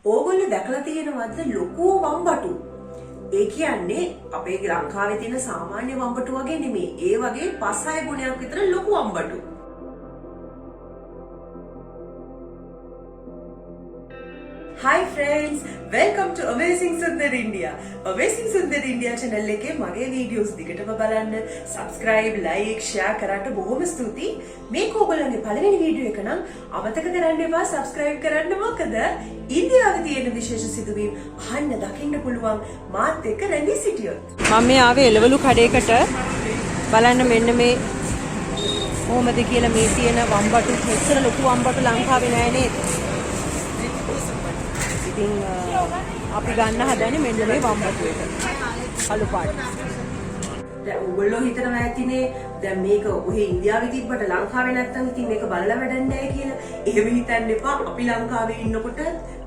ඕගොල්ලෝ දැකලා තියෙනවද ලොකු වම්බටු? ඒ කියන්නේ අපේ ලංකාවේ තියෙන සාමාන්‍ය වම්බටු වගේ නෙමෙයි. ඒ වගේ 5-6 ගුණයක් විතර ලොකු වම්බටු. Hi friends, welcome to Amazing Sundar India. Amazing Sundar India channel එකේ මගේ වීඩියෝස් දිගටම බලන්න, subscribe, like, share කරන්න බොහොම ස්තුතියි. මේක ඔයගොල්ලන්ගේ පළවෙනි වීඩියෝ එක නම් අමතක කරන්න එපා subscribe කරන්න. මොකද ඉන්දියාවේ තියෙන විශේෂ සිදුවීම් අහන්න දකින්න පුළුවන් මාත් එක්ක රැඳී සිටියොත්. මම මේ ආවේ එළවලු කඩේකට බලන්න මෙන්න මේ කොහොමද කියලා මේ තියෙන වම්බටු මෙච්චර ලොකු වම්බටු ලංකාවේ නෑ නේද? ඉතින් අපි ගන්න හදන්නේ මෙන්න මේ වම්බටු එක. අලු පාට. දැන් ඔයගොල්ලෝ හිතනවා ඇතිනේ දැන් මේක ඔහේ ඉන්දියාවේ තිබ්බට ලංකාවේ නැත්තම් ඉතින් මේක බලලා වැඩක් නැහැ කියලා. එහෙම හිතන්න එපා. අපි ලංකාවේ ඉන්නකොට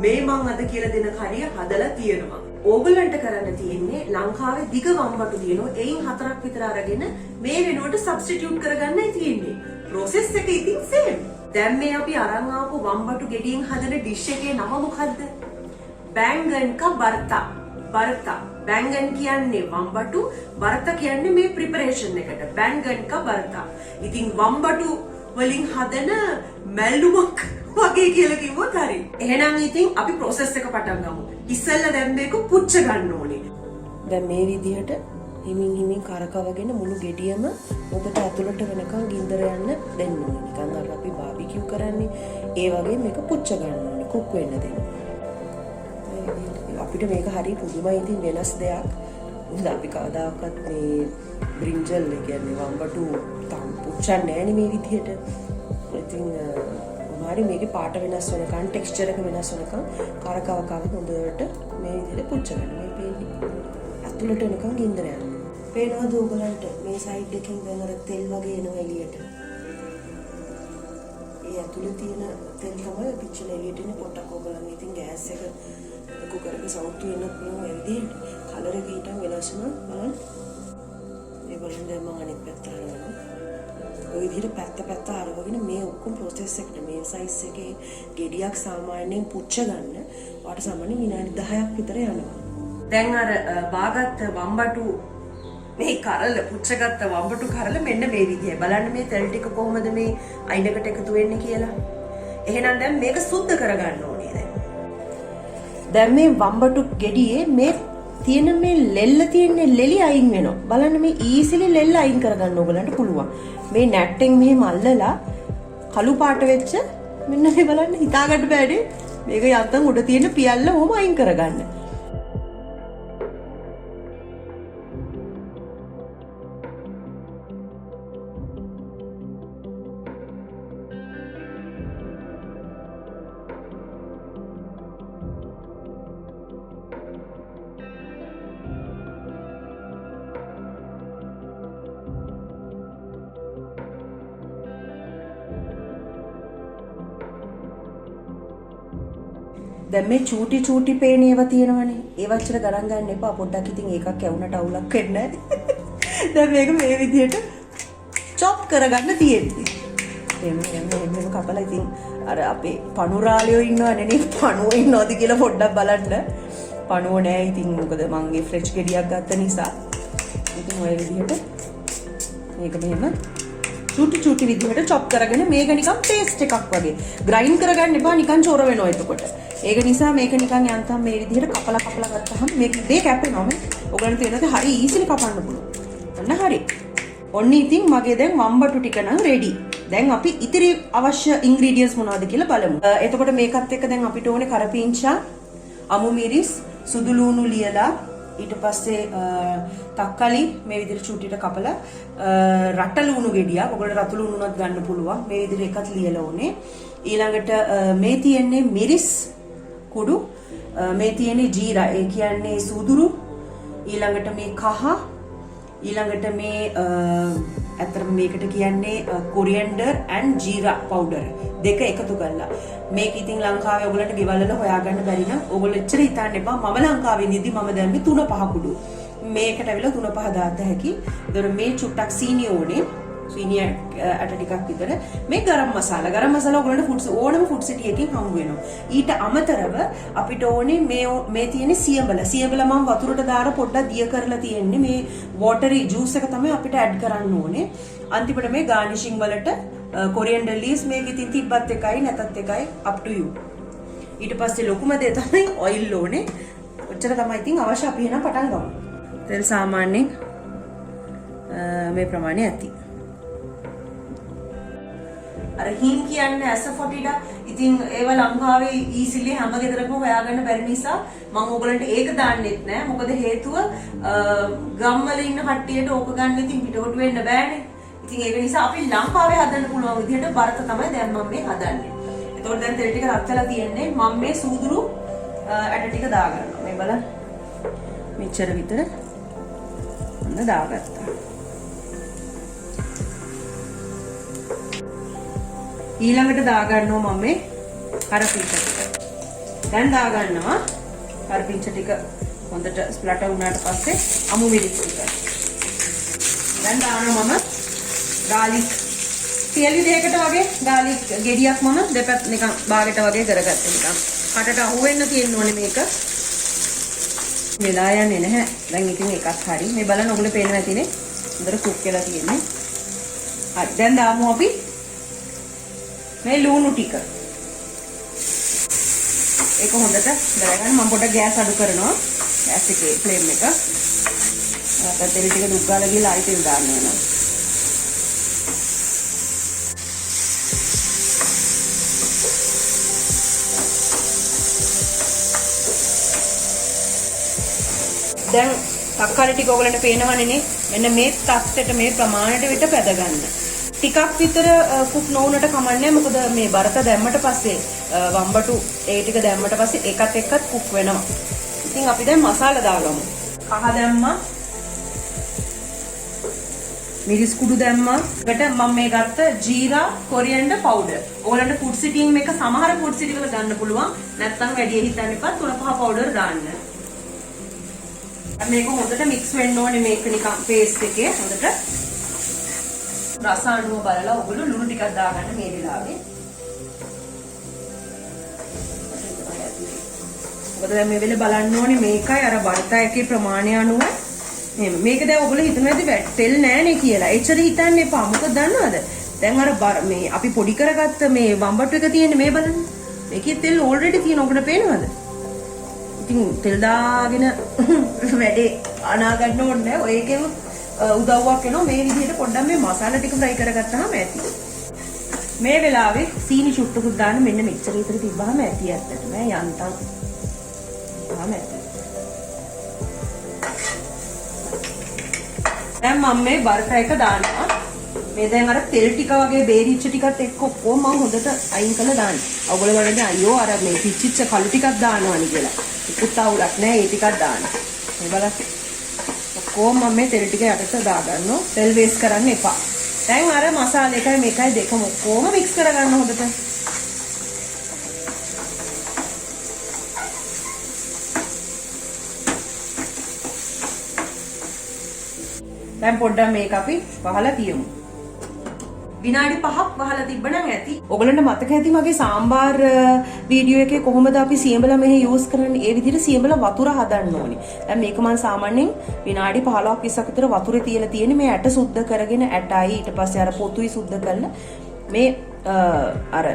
මේ මං අද කියලා දෙන කරිය හදලා තියෙනවා. ඕගොල්ලන්ට කරන්න තියෙන්නේ ලංකාවේ දිග වම්බටු තියෙනවා. එයින් 4ක් විතර අරගෙන මේ වෙනුවට සබ්ස්ටිටියුට් කරගන්නයි තියෙන්නේ. ප්‍රොසෙස් එක ඉතින් සේම්. දැන් මේ අපි අරන් ආපු වම්බටු ගෙඩියෙන් හදන ඩිෂ් එකේ නම මොකද්ද? बैंगन का भरता. भरता बैंगन කියන්නේ වම්බටු, भरता කියන්නේ මේ ප්‍රිපරේෂන් එකට. बैंगन का भरता. ඉතින් වම්බටු වලින් හදන මැල්ලුමක් වගේ කියලා කිව්වොත් හරි. එහෙනම් ඉතින් අපි process එක පටන් ගමු. ඉස්සෙල්ලා දැන් මේක පුච්ච ගන්න ඕනේ. දැන් මේ විදිහට හිමින් කරකවගෙන මුළු ගෙඩියම ඔබට ඇතුළට වෙනකන් ගින්දර යන්න දෙන්න ඕනේ. නිකන් අර අපි බාබිකියු කරන්නේ ඒ වගේ මේක පුච්ච ගන්න ඕනේ. කුක් වෙන්න දෙන්න. අපිට මේක හරිය පුදුමයි. ඉතින් වෙනස් දෙයක්. මොකද අපි කවදාකවත් මේ බ්‍රින්ජල් කියන්නේ වම්බටු තාම පුච්චන්නේ නැහැ මේ විදිහට. ඉතින් මාරි මේකේ පාට වෙනස් වෙනකන් ටෙක්ස්චර් එක වෙනස් වෙනකන් කරකව හොඳට මේ විදිහට පුච්ච ගන්න. මේ පේන්නේ ඇතුළට එනකන් ගින්දර යනවා. පේනවද ඔයගලන්ට මේ සයිඩ් එකෙන් දැන් අර තෙල් වගේ එනවා එළියට. ඒ ඇතුළේ තියෙන තෙල් තමයි පිච්චිලා එළියට එන්නේ පොට්ටක් ඔයගලන්. ඉතින් ගෑස් එක कुकर के साउथ तो इतना प्रो है दी कलर के इटा वेलासना බලන්න ඒ බලන්න දැන් මම අනිත් පැත්ත හරවනවා. ඔය විදිහට පැත්ත හරවගෙන මේ ඔක්කොම process එකට මේ size එකේ ගෙඩියක් සාමාන්‍යයෙන් පුච්ච ගන්න වාට සාමාන්‍යයෙන් විනාඩි 10ක් විතර යනවා. දැන් අර බාගත් වම්බටු මේ කරල පුච්චගත්ත වම්බටු කරල මෙන්න මේ විදිහයි. බලන්න මේ තෙල් ටික කොහොමද මේ අයිනකට එකතු වෙන්නේ කියලා. එහෙනම් දැන් මේක සුද්ධ කරගන්න ඕනේ දැන්. දැන් මේ වම්බටු ගෙඩියේ මේ තියෙන මේ ලෙල්ල තියෙන ලෙලි අයින් වෙනවා. බලන්න මේ ඊසිලි ලෙල්ල අයින් කරගන්න ඕගලන්ට පුළුවන්. මේ නැට්ටෙන් මෙහෙම අල්ලලා කළු පාට වෙච්ච මෙන්න මේ බලන්න හිතාගන්න බෑනේ. මේක යන්තම් උඩ තියෙන පියල්ල ඔහොම අයින් කරගන්න. දැන් මේ චූටි පේන ඒවා තියෙනවනේ. ඒවච්චර ගණන් ගන්න එපා. පොඩ්ඩක් ඉතින් ඒකක් ඇවුනට අවුලක් වෙන්නේ නැහැ. දැන් මේක මේ විදිහට චොප් කරගන්න තියෙන්නේ. එන්න කපලා ඉතින් අර අපේ පණුරාලියෝ ඉන්නවනේ නේ. පණුව ඉන්නවද කියලා පොඩ්ඩක් බලන්න. පණුව නෑ ඉතින් මොකද මං ඒ ෆ්‍රෙෂ් ගෙඩියක් ගත්ත නිසා. ඉතින් ඔය විදිහට මේක මෙහෙම චූටි විදිහට චොප් කරගෙන මේක නිකන් පේස්ට් එකක් වගේ ග්‍රයින්ඩ් කරගන්න එපා. නිකන් චොර වෙනවා එතකොට. ඒක නිසා මේක නිකන් යන්තම් මේ විදිහට කපලා ගත්තාම මේක දෙක කැපෙනවා මේ. ඔයගලන්ට තේරෙනවද? හරි ඊසිලි කපන්න පුළුවන්. ඔන්න හරි. ඔන්න ඉතින් මගේ දැන් වම්බටු ටික නම් රෙඩි. දැන් අපි ඉතිරි අවශ්‍ය ඉන්ග්‍රීඩියන්ට්ස් මොනවද කියලා බලමු. එතකොට මේකත් එක්ක දැන් අපිට ඕනේ කරපිංචා, අමු මිරිස්, සුදු ලූණු ලියලා ඊට පස්සේ තක්කලි මේ විදිහට චූටිට කපලා රට ලූණු ගෙඩියක්. ඔයගොල්ලෝ රතු ලූණු උනත් ගන්න පුළුවන්. මේ විදිහට එකත් ලියලා ඕනේ. ඊළඟට මේ තියෙන්නේ මිරිස් කුඩු, මේ තියෙන්නේ ජීරා ඒ කියන්නේ සූදුරු, ඊළඟට මේ කහ, ඊළඟට මේ අතරම මේකට කියන්නේ කොරියන්ඩර් ඇන්ඩ් ජීරා පවුඩර් දෙක එකතු කරලා. මේක ඉතින් ලංකාවේ ඔයගලන්ට ගෙවල් වල හොයාගන්න බැරි නම් ඔයගොල්ලෝ එච්චර හිතන්න එපා. මම ලංකාවේ ඉඳි මම දැම්මේ 3-5 කුඩු. මේකට ඇවිල්ලා 3-5 දාත හැකි. ඒතර මේ චුට්ටක් සීනි ඕනේ. සීනි ඇට ටිකක් විතර. මේ ගරම් මසාලා ඔයගොල්ලන්ට ෆුඩ්ස් ඕනම ෆුඩ් සිටි එකකින් හම්බ වෙනවා. ඊට අමතරව අපිට ඕනේ මේ තියෙන සියඹල මම වතුරට දාලා පොඩ්ඩක් දිය කරලා තියෙන්නේ. මේ වෝටරි ජූස් එක තමයි අපිට ඇඩ් කරන්න ඕනේ. අන්තිමට මේ ගාර්නිෂින් වලට කොරියන්ඩර් ලීව්ස් මේක ඉතින් තිබ්බත් එකයි නැතත් එකයි up to you. ඊට පස්සේ ලොකුම දේ තමයි ඔයිල් ඕනේ. ඔච්චර තමයි ඉතින් අවශ්‍ය. අපි එහෙනම් පටන් ගමු. තෙල් සාමාන්‍යයෙන් මේ ප්‍රමාණය ඇති. අර හිම් කියන්නේ ඇසෆොටිඩා. ඉතින් ඒව ලංකාවේ ඊසිලි හැම ගෙදරකම හොයාගන්න බැරි නිසා මම ඕගලන්ට ඒක දාන්නෙත් නෑ. මොකද හේතුව ගම්වල ඉන්න කට්ටියට ඕක ගන්න ඉතින් පිටකොට වෙන්න බෑනේ. ඉතින් ඒක නිසා අපි ලංකාවේ හදන්න පුළුවන් විදිහට බරත තමයි දැන් මම මේ හදන්නේ. එතකොට දැන් තෙල් ටික රත් වෙලා තියෙන්නේ. මම මේ සූදුරු ඇට ටික දාගන්නවා. මේ බලන්න. මෙච්චර විතර ඔන්න දාගත්තා. ඊළඟට දාගන්නවා මම මේ කරපිංච ටික. දැන් දාගන්නවා කරපිංච ටික හොඳට ස්ප්ලටර් වුණාට පස්සේ අමු මිරිස් ටික. දැන් දානවා මම ගාලික් තියලි දෙකකට වගේ ගාලික් ගෙඩියක් මම දෙපැත්ත නිකන් භාගයට වගේ කරගත්තා නිකන්. කටට අහු වෙන්න තියෙන්න ඕනේ මේක. වෙලා යන්නේ නැහැ. දැන් ඉතින් එකක් හරි. මේ බලන්න ඔයගොල්ලෝ පේනවා ඇතිනේ. හොඳට කුක් වෙලා තියෙන්නේ. හරි. දැන් දාමු අපි මේ ලුණු ටික. ඒක හොඳට දාගන්න. මම පොඩ්ඩක් ගෑස් අඩු කරනවා. ගෑස් එකේ ෆ්ලේම් එක. තෙල් ටික දුක් ගාලා ගිහලා ආයෙත් තෙල් දාන්න වෙනවා. දැන් තක්කාලි ටික ඔයගලන්ට පේනවනේ. මෙන්න මේ තත්ත්වයට මේ ප්‍රමාණයට විතර පැද ගන්න. ටිකක් විතර කුක් නොවුනට කමන්නේ. මොකද මේ බරත දැම්මට පස්සේ වම්බටු ඒ ටික දැම්මට පස්සේ එකත් එක්කත් කුක් වෙනවා. ඉතින් අපි දැන් මසාලා දාගමු. කහ දැම්මා. මිරිස් කුඩු දැම්මා. ඊට මම මේ ගත්ත ජීරා කොරියන්ඩර් පවුඩර්. ඔයගලන්ට ෆුඩ් සිටින් මේක සමහර ෆුඩ් සිටි වල ගන්න පුළුවන්. නැත්නම් වැඩි හිතන්න එපා. තුන පහ පවුඩර් දාන්න. මේක හොඳට මික්ස් වෙන්න ඕනේ. මේක නිකන් පේස්ට් එකේ හොඳට රස අණුව බලලා ඔයගොල්ලෝ ලුණු ටිකක් දාගන්න මේ වෙලාවේ. මොකද දැන් මේ වෙලේ බලන්න ඕනේ මේකයි අර බර්තා එකේ ප්‍රමාණය අනුව මේක දැන් ඔයගොල්ලෝ හිතනවා ඇති තෙල් නෑනේ කියලා. එච්චර හිතන්න එපා. මොකද දන්නවද? දැන් අර මේ අපි පොඩි කරගත්ත මේ වම්බටු එක තියෙන්නේ මේ බලන්න. මේකේ තෙල් ඕල්රෙඩි තියෙන ඔකට පේනවද? ඉතින් තෙල් දාගෙන වැඩේ අනා ගන්න ඕනේ නෑ. ඔය එකේම උදව්වක් වෙනවා. මේ විදිහට පොඩ්ඩක් මේ මසාලා ටික ෆ්‍රයි කරගත්තාම ඇති. මේ වෙලාවේ සීනි චුට්ටකුත් දාන්න. මෙන්න මෙච්චර විතර තිබ්බාම ඇති ඇත්තට නෑ යන්තම්. තාම ඇති. දැන් මම මේ බර්තා එක දානවා. මේ දැන් අර තෙල් ටික වගේ බේරිච්ච ටිකත් එක්ක ඔක්කොම මම හොඳට අයින් කරලා දාන්න. ඔයගොල්ලෝ වලදී අයියෝ අර මේ පිච්චිච්ච කළු ටිකක් දානවානි කියලා. ඒකත් අවුලක් නෑ. ඒ ටිකක් දාන්න. මේ බලන්න. ඔක්කොම මම මේ තෙල් ටික යටට දාගන්නවා. තෙල් වේස්ට් කරන්න එපා. දැන් අර මසාලා එකයි මේකයි දෙකම ඔක්කොම මික්ස් කරගන්න හොඳට. දැන් පොඩ්ඩක් මේක අපි වහලා තියමු. විනාඩි 5ක් වහලා තිබ්බනම් ඇති. ඔයගලන්ට මතක ඇති මගේ සාම්බාර් වීඩියෝ එකේ කොහොමද අපි සියඹලා මෙහි යූස් කරන්නේ. ඒ විදිහට සියඹලා වතුර හදන්න ඕනේ. දැන් මේක මම සාමාන්‍යයෙන් විනාඩි 15ක් 20ක් විතර වතුරේ තියලා තියෙන්නේ. මේ ඇට සුද්ධ කරගෙන ඇටයි ඊට පස්සේ අර පොතුයි සුද්ධ කරලා මේ අර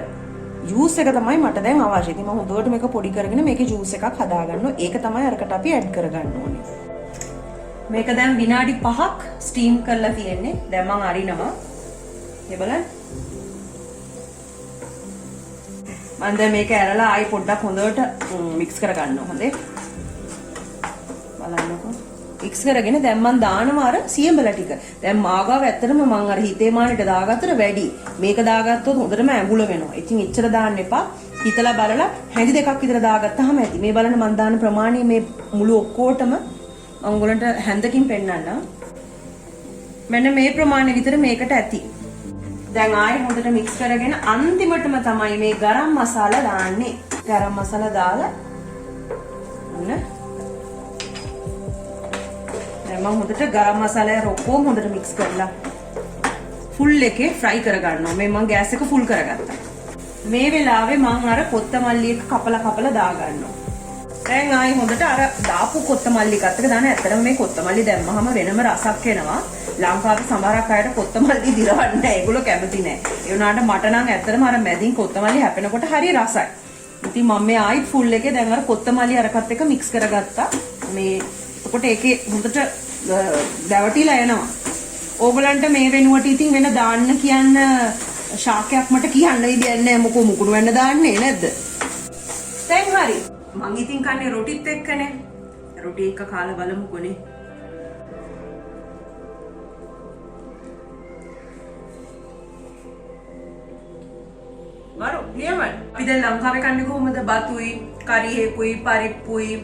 ජූස් එක තමයි මට දැන් අවශ්‍ය. ඉතින් මම හොඳට මේක පොඩි කරගෙන මේකේ ජූස් එකක් හදාගන්නවා. ඒක තමයි අරකට අපි ඇඩ් කරගන්න ඕනේ. මේක දැන් විනාඩි 5ක් ස්ටීම් කරලා තියෙන්නේ. දැන් මම අරිනවා. මේ බලන්න. මම දැන් මේක ඇරලා ආයි පොඩ්ඩක් හොඳට මික්ස් කරගන්නවා. හොඳේ. බලන්නකෝ. මික්ස් කරගෙන දැන් මම දානවා අර සියඹල ටික. දැන් මාගාව ඇත්තටම මම අර හිතේ මානෙට දාගත්තට වැඩි. මේක දාගත්තොත් හොඳටම ඇඹුල වෙනවා. ඉතින් එච්චර දාන්න එපා. හිතලා බලලා හැඳි දෙකක් විතර දාගත්තාම ඇති. මේ බලන්න මම දාන ප්‍රමාණය මේ මුළු ඔක්කොටම මම උගලන්ට හැන්දකින් පෙන්නන්නම්. මෙන්න මේ ප්‍රමාණය විතර මේකට ඇති. දැන් ආයෙ හොඳට මික්ස් කරගෙන අන්තිමටම තමයි මේ ගරම් මසාලා දාන්නේ. ගරම් මසාලා දාලා ඔන්න දැන් මම හොඳට ගරම් මසාලා ඔක්කොම හොඳට මික්ස් කරලා ෆුල් එකේ ෆ්‍රයි කරගන්නවා. මේ මම ගෑස් එක ෆුල් කරගත්තා. මේ වෙලාවේ මම අර කොත්තමල්ලි එක කපලා දාගන්නවා. දැන් ආයි හොඳට අර දාපු කොත්තමල්ලි එකත් එක දාන්න. ඇත්තටම මේ කොත්තමල්ලි දැම්මහම වෙනම රසක් එනවා. ලංකාවේ සමහරක් අයට කොත්තමල්ලි දිරවන්නේ නැහැ. ඒගොල්ලෝ කැමති නැහැ. ඒ වුණාට මට නම් ඇත්තටම අර මැදින් කොත්තමල්ලි හැපෙනකොට හරි රසයි. ඉතින් මම මේ ආයි ෆුල් එකේ දැන් අර කොත්තමල්ලි අරකට එක මික්ස් කරගත්තා. මේ එතකොට ඒකේ හොඳට දැවටිලා එනවා. ඕගලන්ට මේ වෙනුවට ඉතින් වෙන දාන්න කියන්න ශාකයක් මට කියන්න විදියක් නැහැ. මොකෝ මුකුණු වෙන්න දාන්නේ නැද්ද? දැන් හරි. මං ඉතින් කන්නේ රොටිත් එක්කනේ. රොටි එක කාලා බලමුකෝනේ. වරෝ නියමයි. අපි දැන් ලංකාවේ කන්නේ කොහොමද? බතුයි, කරි හේකුයි, පරිප්පුයි,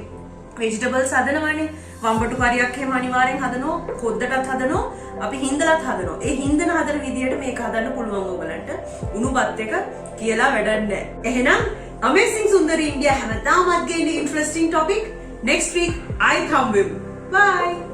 vegetables හදනවනේ. වම්බටු කරියක් එහෙම අනිවාර්යෙන් හදනවා. කොද්දටත් හදනවා. අපි හින්දලත් හදනවා. ඒ හින්දන හදන විදියට මේක හදන්න පුළුවන් ඕගලන්ට. උණුබත් එක කියලා වැඩක් නැහැ. එහෙනම් Amazing Sundari India හැමදාමත් ගේන interesting topic next week I come with. Bye.